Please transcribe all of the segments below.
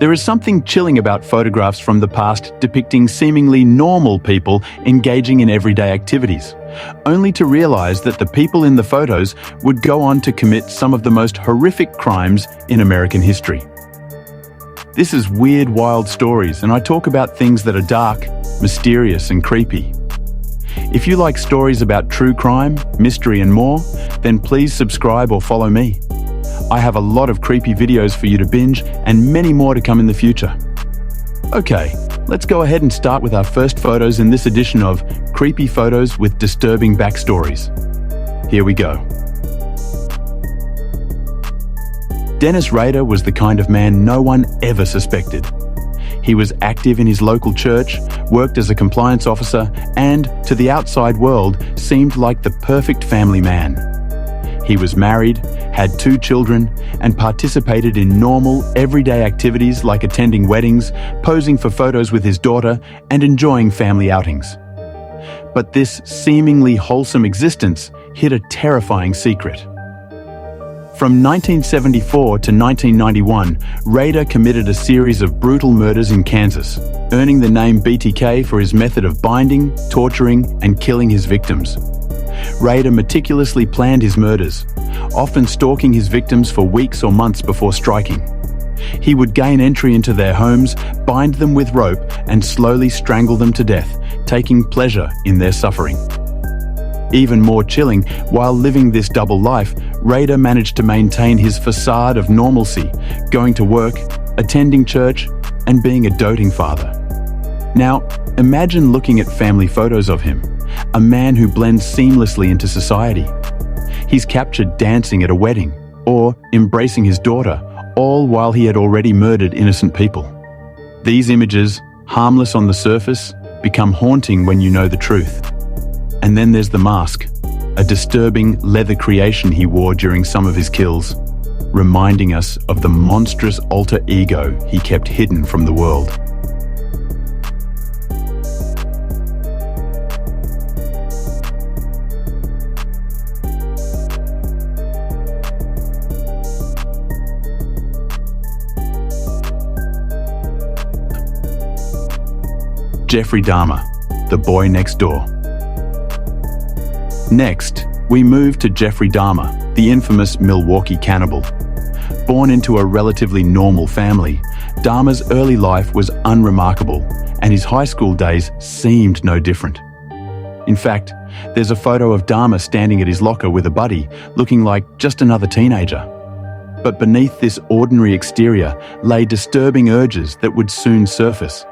There is something chilling about photographs from the past depicting seemingly normal people engaging in everyday activities, only to realize that the people in the photos would go on to commit some of the most horrific crimes in American history. This is Weird Wild Stories, and I talk about things that are dark, mysterious, and creepy. If you like stories about true crime, mystery, and more, then please subscribe or follow me. I have a lot of creepy videos for you to binge and many more to come in the future. Okay, let's go ahead and start with our first photos in this edition of Creepy Photos with Disturbing Backstories. Here we go. Dennis Rader was the kind of man no one ever suspected. He was active in his local church, worked as a compliance officer, and, to the outside world, seemed like the perfect family man. He was married, had 2 children, and participated in normal, everyday activities like attending weddings, posing for photos with his daughter, and enjoying family outings. But this seemingly wholesome existence hid a terrifying secret. From 1974 to 1991, Rader committed a series of brutal murders in Kansas, earning the name BTK for his method of binding, torturing, and killing his victims. Rader meticulously planned his murders, often stalking his victims for weeks or months before striking. He would gain entry into their homes, bind them with rope, and slowly strangle them to death, taking pleasure in their suffering. Even more chilling, while living this double life, Rader managed to maintain his facade of normalcy, going to work, attending church, and being a doting father. Now, imagine looking at family photos of him, a man who blends seamlessly into society. He's captured dancing at a wedding, or embracing his daughter, all while he had already murdered innocent people. These images, harmless on the surface, become haunting when you know the truth. And then there's the mask, a disturbing leather creation he wore during some of his kills, reminding us of the monstrous alter ego he kept hidden from the world. Jeffrey Dahmer, the boy next door. Next, we move to Jeffrey Dahmer, the infamous Milwaukee cannibal. Born into a relatively normal family, Dahmer's early life was unremarkable, and his high school days seemed no different. In fact, there's a photo of Dahmer standing at his locker with a buddy, looking like just another teenager. But beneath this ordinary exterior lay disturbing urges that would soon surface.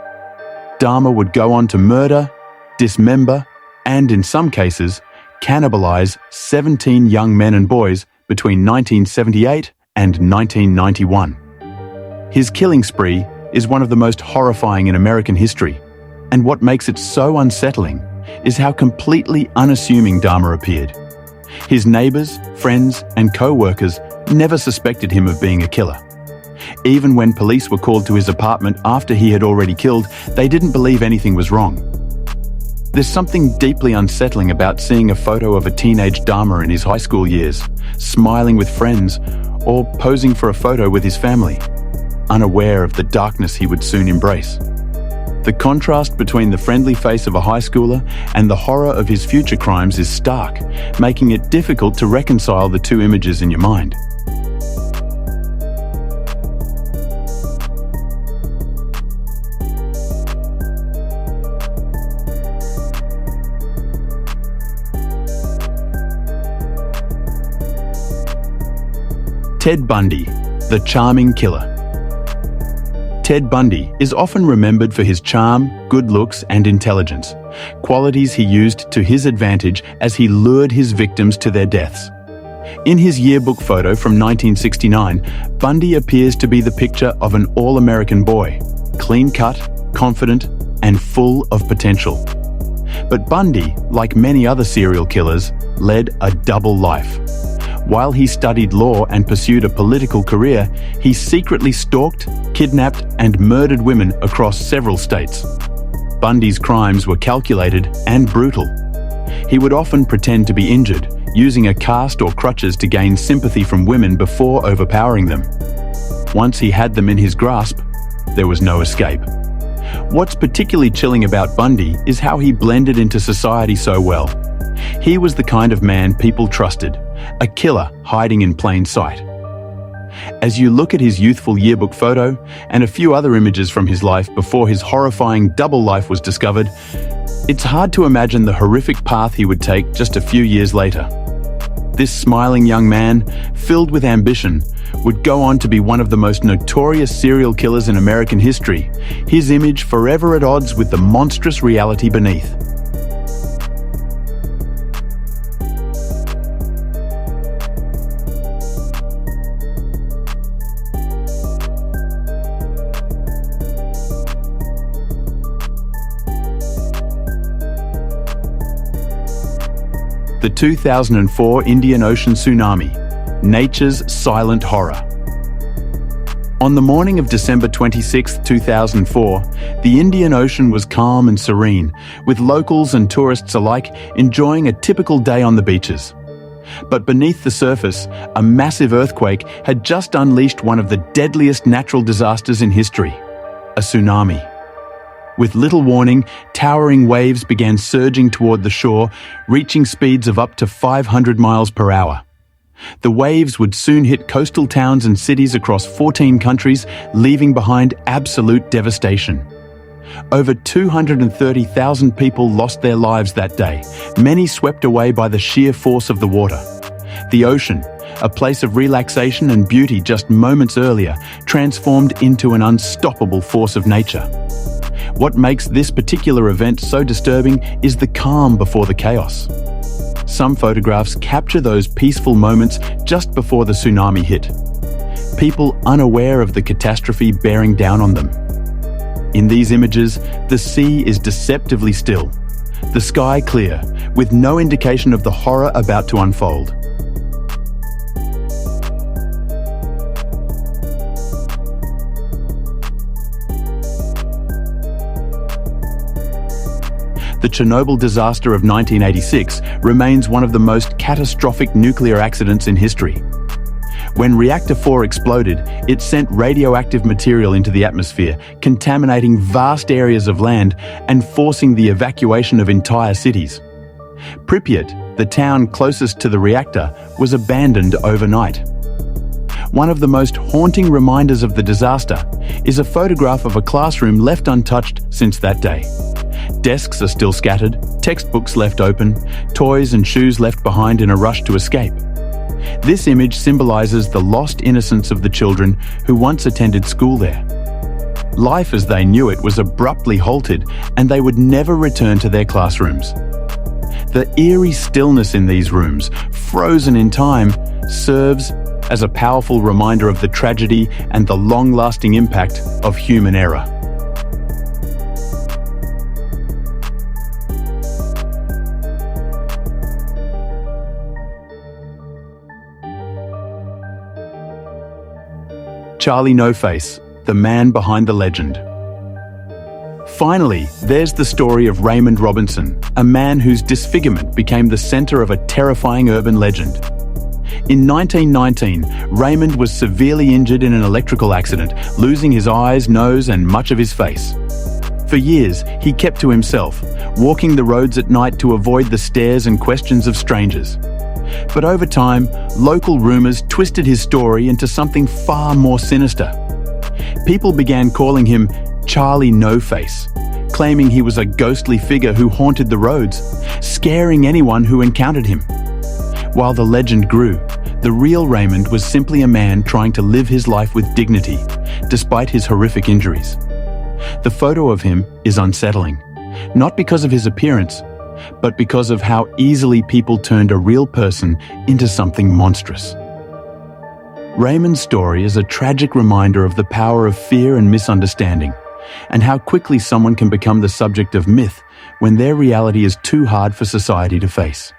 Dahmer would go on to murder, dismember, and in some cases, cannibalize 17 young men and boys between 1978 and 1991. His killing spree is one of the most horrifying in American history, and what makes it so unsettling is how completely unassuming Dahmer appeared. His neighbors, friends, and co-workers never suspected him of being a killer. Even when police were called to his apartment after he had already killed, they didn't believe anything was wrong. There's something deeply unsettling about seeing a photo of a teenage Dahmer in his high school years, smiling with friends, or posing for a photo with his family, unaware of the darkness he would soon embrace. The contrast between the friendly face of a high schooler and the horror of his future crimes is stark, making it difficult to reconcile the two images in your mind. Ted Bundy, the charming killer. Ted Bundy is often remembered for his charm, good looks, and intelligence, qualities he used to his advantage as he lured his victims to their deaths. In his yearbook photo from 1969, Bundy appears to be the picture of an all-American boy, clean-cut, confident, and full of potential. But Bundy, like many other serial killers, led a double life. While he studied law and pursued a political career, he secretly stalked, kidnapped, and murdered women across several states. Bundy's crimes were calculated and brutal. He would often pretend to be injured, using a cast or crutches to gain sympathy from women before overpowering them. Once he had them in his grasp, there was no escape. What's particularly chilling about Bundy is how he blended into society so well. He was the kind of man people trusted, a killer hiding in plain sight. As you look at his youthful yearbook photo and a few other images from his life before his horrifying double life was discovered, it's hard to imagine the horrific path he would take just a few years later. This smiling young man, filled with ambition, would go on to be one of the most notorious serial killers in American history, his image forever at odds with the monstrous reality beneath. The 2004 Indian Ocean tsunami, nature's silent horror. On the morning of December 26, 2004, the Indian Ocean was calm and serene, with locals and tourists alike enjoying a typical day on the beaches. But beneath the surface, a massive earthquake had just unleashed one of the deadliest natural disasters in history, a tsunami. With little warning, towering waves began surging toward the shore, reaching speeds of up to 500 miles per hour. The waves would soon hit coastal towns and cities across 14 countries, leaving behind absolute devastation. Over 230,000 people lost their lives that day, many swept away by the sheer force of the water. The ocean, a place of relaxation and beauty just moments earlier, transformed into an unstoppable force of nature. What makes this particular event so disturbing is the calm before the chaos. Some photographs capture those peaceful moments just before the tsunami hit. People unaware of the catastrophe bearing down on them. In these images, the sea is deceptively still, the sky clear, with no indication of the horror about to unfold. The Chernobyl disaster of 1986 remains one of the most catastrophic nuclear accidents in history. When Reactor 4 exploded, it sent radioactive material into the atmosphere, contaminating vast areas of land and forcing the evacuation of entire cities. Pripyat, the town closest to the reactor, was abandoned overnight. One of the most haunting reminders of the disaster is a photograph of a classroom left untouched since that day. Desks are still scattered, textbooks left open, toys and shoes left behind in a rush to escape. This image symbolizes the lost innocence of the children who once attended school there. Life as they knew it was abruptly halted, and they would never return to their classrooms. The eerie stillness in these rooms, frozen in time, serves as a powerful reminder of the tragedy and the long-lasting impact of human error. Charlie No Face, the man behind the legend. Finally, there's the story of Raymond Robinson, a man whose disfigurement became the center of a terrifying urban legend. In 1919, Raymond was severely injured in an electrical accident, losing his eyes, nose, and much of his face. For years, he kept to himself, walking the roads at night to avoid the stares and questions of strangers. But over time, local rumors twisted his story into something far more sinister. People began calling him Charlie No Face, claiming he was a ghostly figure who haunted the roads, scaring anyone who encountered him. While the legend grew, the real Raymond was simply a man trying to live his life with dignity, despite his horrific injuries. The photo of him is unsettling, not because of his appearance, but because of how easily people turned a real person into something monstrous. Raymond's story is a tragic reminder of the power of fear and misunderstanding, and how quickly someone can become the subject of myth when their reality is too hard for society to face.